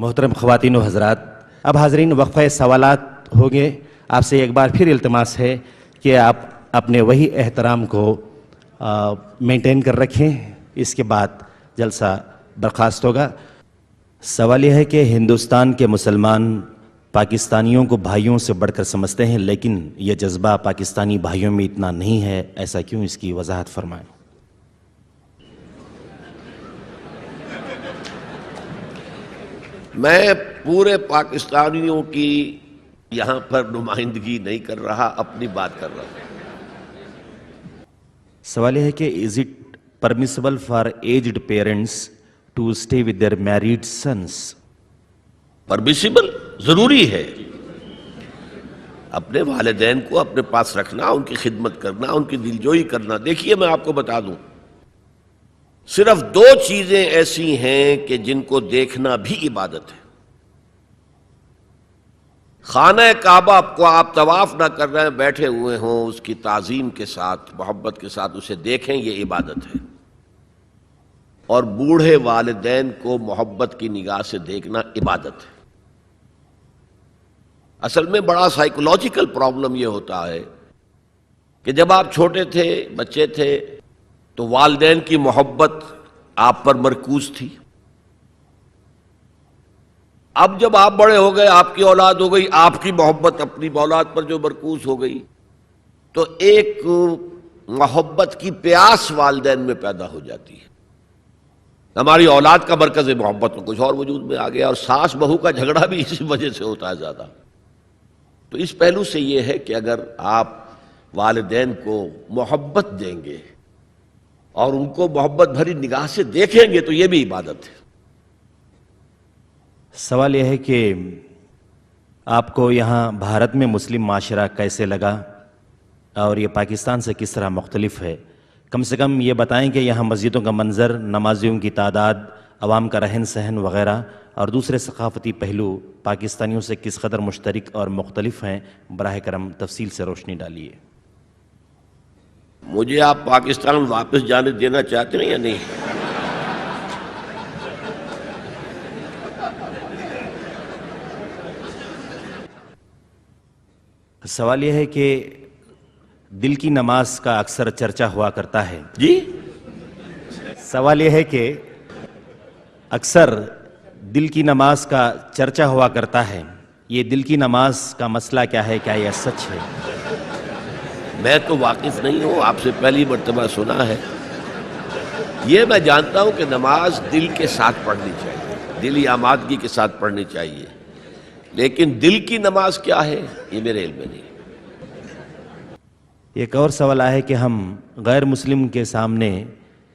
محترم خواتین و حضرات، اب حاضرین وقفہ سوالات ہوں گے۔ آپ سے ایک بار پھر التماس ہے کہ آپ اپنے وہی احترام کو مینٹین کر رکھیں، اس کے بعد جلسہ برخاست ہوگا۔ سوال یہ ہے کہ ہندوستان کے مسلمان پاکستانیوں کو بھائیوں سے بڑھ کر سمجھتے ہیں، لیکن یہ جذبہ پاکستانی بھائیوں میں اتنا نہیں ہے، ایسا کیوں؟ اس کی وضاحت فرمائیں۔ میں پورے پاکستانیوں کی یہاں پر نمائندگی نہیں کر رہا، اپنی بات کر رہا ہوں۔ سوال یہ ہے کہ is it permissible for aged parents to stay with their married sons? Permissible ضروری ہے، اپنے والدین کو اپنے پاس رکھنا، ان کی خدمت کرنا، ان کی دلجوئی کرنا۔ دیکھیے میں آپ کو بتا دوں، صرف دو چیزیں ایسی ہیں کہ جن کو دیکھنا بھی عبادت ہے۔ خانہ کعبہ کو آپ طواف نہ کر رہے ہیں، بیٹھے ہوئے ہوں، اس کی تعظیم کے ساتھ، محبت کے ساتھ اسے دیکھیں، یہ عبادت ہے۔ اور بوڑھے والدین کو محبت کی نگاہ سے دیکھنا عبادت ہے۔ اصل میں بڑا سائیکولوجیکل پرابلم یہ ہوتا ہے کہ جب آپ چھوٹے تھے، بچے تھے، تو والدین کی محبت آپ پر مرکوز تھی۔ اب جب آپ بڑے ہو گئے، آپ کی اولاد ہو گئی، آپ کی محبت اپنی اولاد پر جو مرکوز ہو گئی، تو ایک محبت کی پیاس والدین میں پیدا ہو جاتی ہے۔ ہماری اولاد کا مرکز محبت تو کچھ اور وجود میں آ گیا، اور ساس بہو کا جھگڑا بھی اسی وجہ سے ہوتا ہے زیادہ۔ تو اس پہلو سے یہ ہے کہ اگر آپ والدین کو محبت دیں گے اور ان کو محبت بھری نگاہ سے دیکھیں گے تو یہ بھی عبادت ہے۔ سوال یہ ہے کہ آپ کو یہاں بھارت میں مسلم معاشرہ کیسے لگا اور یہ پاکستان سے کس طرح مختلف ہے؟ کم سے کم یہ بتائیں کہ یہاں مسجدوں کا منظر، نمازیوں کی تعداد، عوام کا رہن سہن وغیرہ اور دوسرے ثقافتی پہلو پاکستانیوں سے کس قدر مشترک اور مختلف ہیں؟ براہ کرم تفصیل سے روشنی ڈالیے۔ مجھے آپ پاکستان واپس جانے دینا چاہتے ہیں یا نہیں؟ سوال یہ ہے کہ دل کی نماز کا اکثر چرچا ہوا کرتا ہے۔ جی؟ سوال یہ ہے کہ اکثر دل کی نماز کا چرچا ہوا کرتا ہے، یہ دل کی نماز کا مسئلہ کیا ہے؟ کیا یہ سچ ہے؟ میں تو واقف نہیں ہوں، آپ سے پہلی مرتبہ سنا ہے۔ یہ میں جانتا ہوں کہ نماز دل کے ساتھ پڑھنی چاہیے، دلی آمادگی کے ساتھ پڑھنی چاہیے، لیکن دل کی نماز کیا ہے یہ میرے علم میں نہیں۔ ایک اور سوال ہے کہ ہم غیر مسلم کے سامنے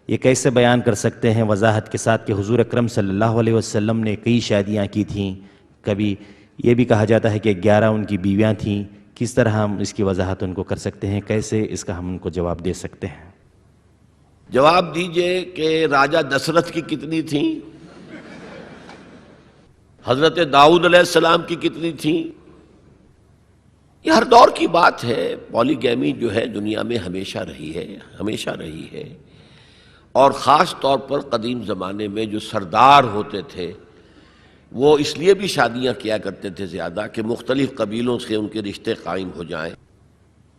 یہ کیسے بیان کر سکتے ہیں وضاحت کے ساتھ کہ حضور اکرم صلی اللہ علیہ وسلم نے کئی شادیاں کی تھیں، کبھی یہ بھی کہا جاتا ہے کہ 11 ان کی بیویاں تھیں، کس طرح ہم اس کی وضاحت ان کو کر سکتے ہیں؟ کیسے اس کا ہم ان کو جواب دے سکتے ہیں؟ جواب دیجئے کہ راجہ دشرتھ کی کتنی تھیں، حضرت داؤد علیہ السلام کی کتنی تھیں؟ یہ ہر دور کی بات ہے۔ پولی گیمی جو ہے دنیا میں ہمیشہ رہی ہے، اور خاص طور پر قدیم زمانے میں جو سردار ہوتے تھے وہ اس لیے بھی شادیاں کیا کرتے تھے زیادہ کہ مختلف قبیلوں سے ان کے رشتے قائم ہو جائیں،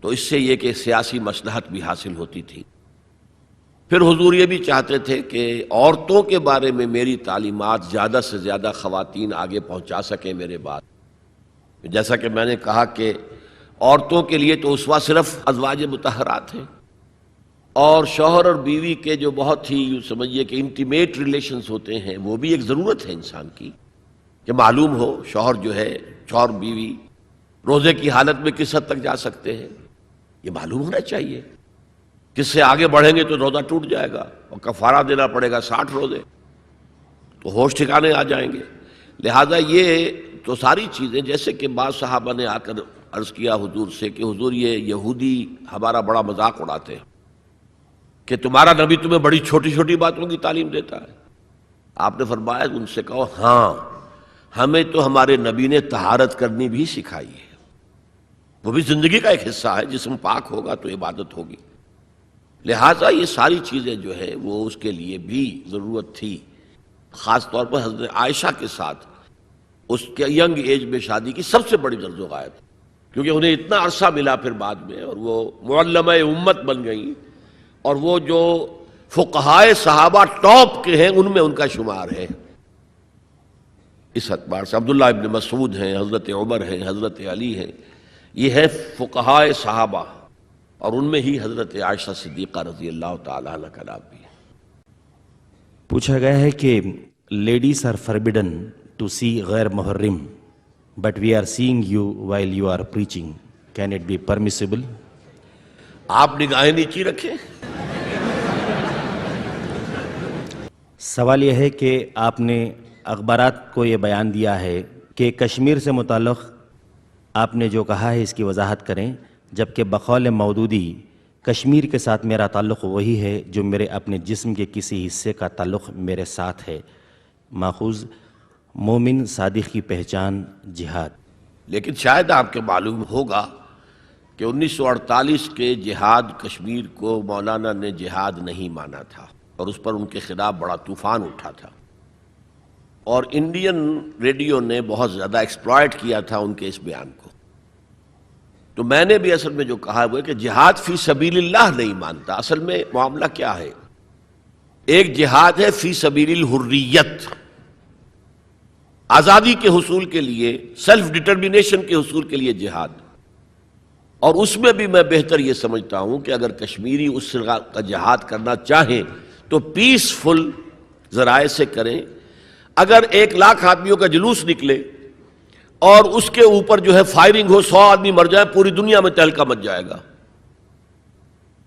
تو اس سے یہ کہ سیاسی مصلحت بھی حاصل ہوتی تھی۔ پھر حضور یہ بھی چاہتے تھے کہ عورتوں کے بارے میں میری تعلیمات زیادہ سے زیادہ خواتین آگے پہنچا سکیں میرے بعد۔ جیسا کہ میں نے کہا کہ عورتوں کے لیے تو اسوہ صرف ازواج مطہرات ہیں، اور شوہر اور بیوی کے جو بہت ہی یوں سمجھیے کہ انٹیمیٹ ریلیشنز ہوتے ہیں، وہ بھی ایک ضرورت ہے انسان کی کہ معلوم ہو شوہر جو ہے، شوہر بیوی روزے کی حالت میں کس حد تک جا سکتے ہیں، یہ معلوم ہونا چاہیے۔ کس سے آگے بڑھیں گے تو روزہ ٹوٹ جائے گا اور کفارہ دینا پڑے گا 60 روزے، تو ہوش ٹھکانے آ جائیں گے۔ لہذا یہ تو ساری چیزیں، جیسے کہ بعض صحابہ نے آ کر عرض کیا حضور سے کہ حضور یہ یہودی ہمارا بڑا مذاق اڑاتے ہیں کہ تمہارا نبی تمہیں بڑی چھوٹی چھوٹی باتوں کی تعلیم دیتا ہے۔ آپ نے فرمایا ان سے کہو ہاں، ہمیں تو ہمارے نبی نے طہارت کرنی بھی سکھائی ہے، وہ بھی زندگی کا ایک حصہ ہے، جسم پاک ہوگا تو عبادت ہوگی۔ لہٰذا یہ ساری چیزیں جو ہے وہ اس کے لیے بھی ضرورت تھی۔ خاص طور پر حضرت عائشہ کے ساتھ اس کے ینگ ایج میں شادی کی سب سے بڑی غرض و غایت، کیونکہ انہیں اتنا عرصہ ملا پھر بعد میں، اور وہ معلمہ امت بن گئیں، اور وہ جو فقہائے صحابہ ٹاپ کے ہیں ان میں ان کا شمار ہے۔ اس اعتبار سے عبداللہ ابن مسعود ہیں، حضرت عمر ہیں، حضرت علی ہیں، یہ ہے فقہائے صحابہ، اور ان میں ہی حضرت عائشہ صدیقہ رضی اللہ تعالی عنہ کا نام بھی ہے۔ پوچھا گیا ہے کہ ladies are forbidden to see غیر محرم but we are seeing you while you are preaching, can it be permissible? آپ نگاہیں نیچی رکھیں۔ سوال یہ ہے کہ آپ نے اخبارات کو یہ بیان دیا ہے کہ کشمیر سے متعلق آپ نے جو کہا ہے اس کی وضاحت کریں، جبکہ بقول مودودی کشمیر کے ساتھ میرا تعلق وہی ہے جو میرے اپنے جسم کے کسی حصے کا تعلق میرے ساتھ ہے، ماخوذ مومن صادق کی پہچان جہاد۔ لیکن شاید آپ کے معلوم ہوگا کہ 1948 کے جہاد کشمیر کو مولانا نے جہاد نہیں مانا تھا، اور اس پر ان کے خلاف بڑا طوفان اٹھا تھا، اور انڈین ریڈیو نے بہت زیادہ ایکسپلائٹ کیا تھا ان کے اس بیان کو۔ تو میں نے بھی اصل میں جو کہا وہ ہے کہ جہاد فی سبیل اللہ نہیں مانتا۔ اصل میں معاملہ کیا ہے؟ ایک جہاد ہے فی سبیل الحریت، آزادی کے حصول کے لیے، سیلف ڈٹرمنیشن کے حصول کے لیے جہاد، اور اس میں بھی میں بہتر یہ سمجھتا ہوں کہ اگر کشمیری اس طرح کا جہاد کرنا چاہیں تو پیسفل ذرائع سے کریں۔ اگر 1,00,000 آدمیوں کا جلوس نکلے اور اس کے اوپر جو ہے فائرنگ ہو، 100 آدمی مر جائیں، پوری دنیا میں تہلکہ مچ جائے گا۔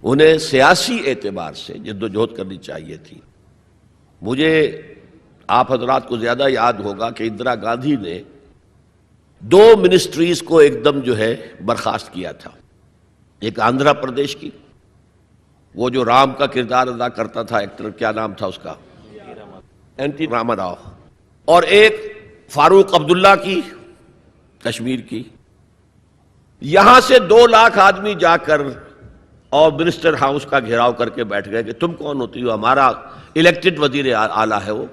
انہیں سیاسی اعتبار سے جدوجہد کرنی چاہیے تھی۔ مجھے آپ حضرات کو زیادہ یاد ہوگا کہ اندرا گاندھی نے 2 منسٹریز کو ایک دم جو ہے برخاست کیا تھا، ایک آندھرا پردیش کی، وہ جو رام کا کردار ادا کرتا تھا ایکٹر، کیا نام تھا اس کا، این ٹی راما راؤ، اور ایک فاروق عبداللہ کی کشمیر کی۔ یہاں سے 2,00,000 آدمی جا کر اور منسٹر ہاؤس کا گھیراؤ کر کے بیٹھ گئے کہ تم کون ہوتی ہو؟ ہمارا الیکٹڈ وزیر اعلیٰ ہے، وہ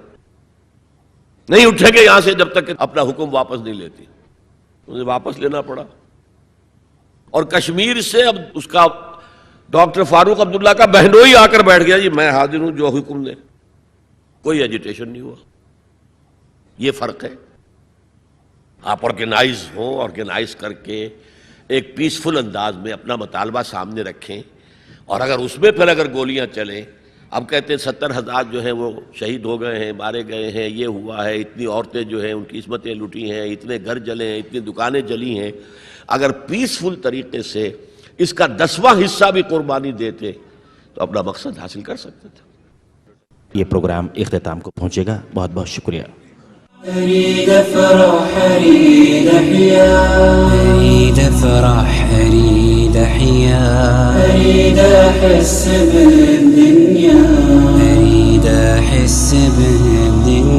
نہیں اٹھیں گے یہاں سے جب تک کہ اپنا حکم واپس نہیں لیتی۔ انہیں واپس لینا پڑا، اور کشمیر سے اب اس کا ڈاکٹر فاروق عبداللہ کا بہنوئی آ کر بیٹھ گیا، جی میں حاضر ہوں جو حکم دے۔ کوئی ایجیٹیشن نہیں ہوا۔ یہ فرق ہے۔ آپ آرگنائز ہوں، آرگنائز کر کے ایک پیسفل انداز میں اپنا مطالبہ سامنے رکھیں، اور اگر اس میں پھر اگر گولیاں چلیں، اب کہتے ہیں 70,000 جو ہیں وہ شہید ہو گئے ہیں، مارے گئے ہیں، یہ ہوا ہے، اتنی عورتیں جو ہیں ان کی عصمتیں لوٹی ہیں، اتنے گھر جلے ہیں، اتنی دکانیں جلی ہیں۔ اگر پیسفل طریقے سے اس کا 10واں حصہ بھی قربانی دیتے تو اپنا مقصد حاصل کر سکتے تھے۔ یہ پروگرام اختتام کو پہنچے گا، بہت بہت شکریہ۔ أريد أفرح أريد أحيا أريد أفرح أريد أحيا أريد أحس بالدنيا أريد أحس بالدنيا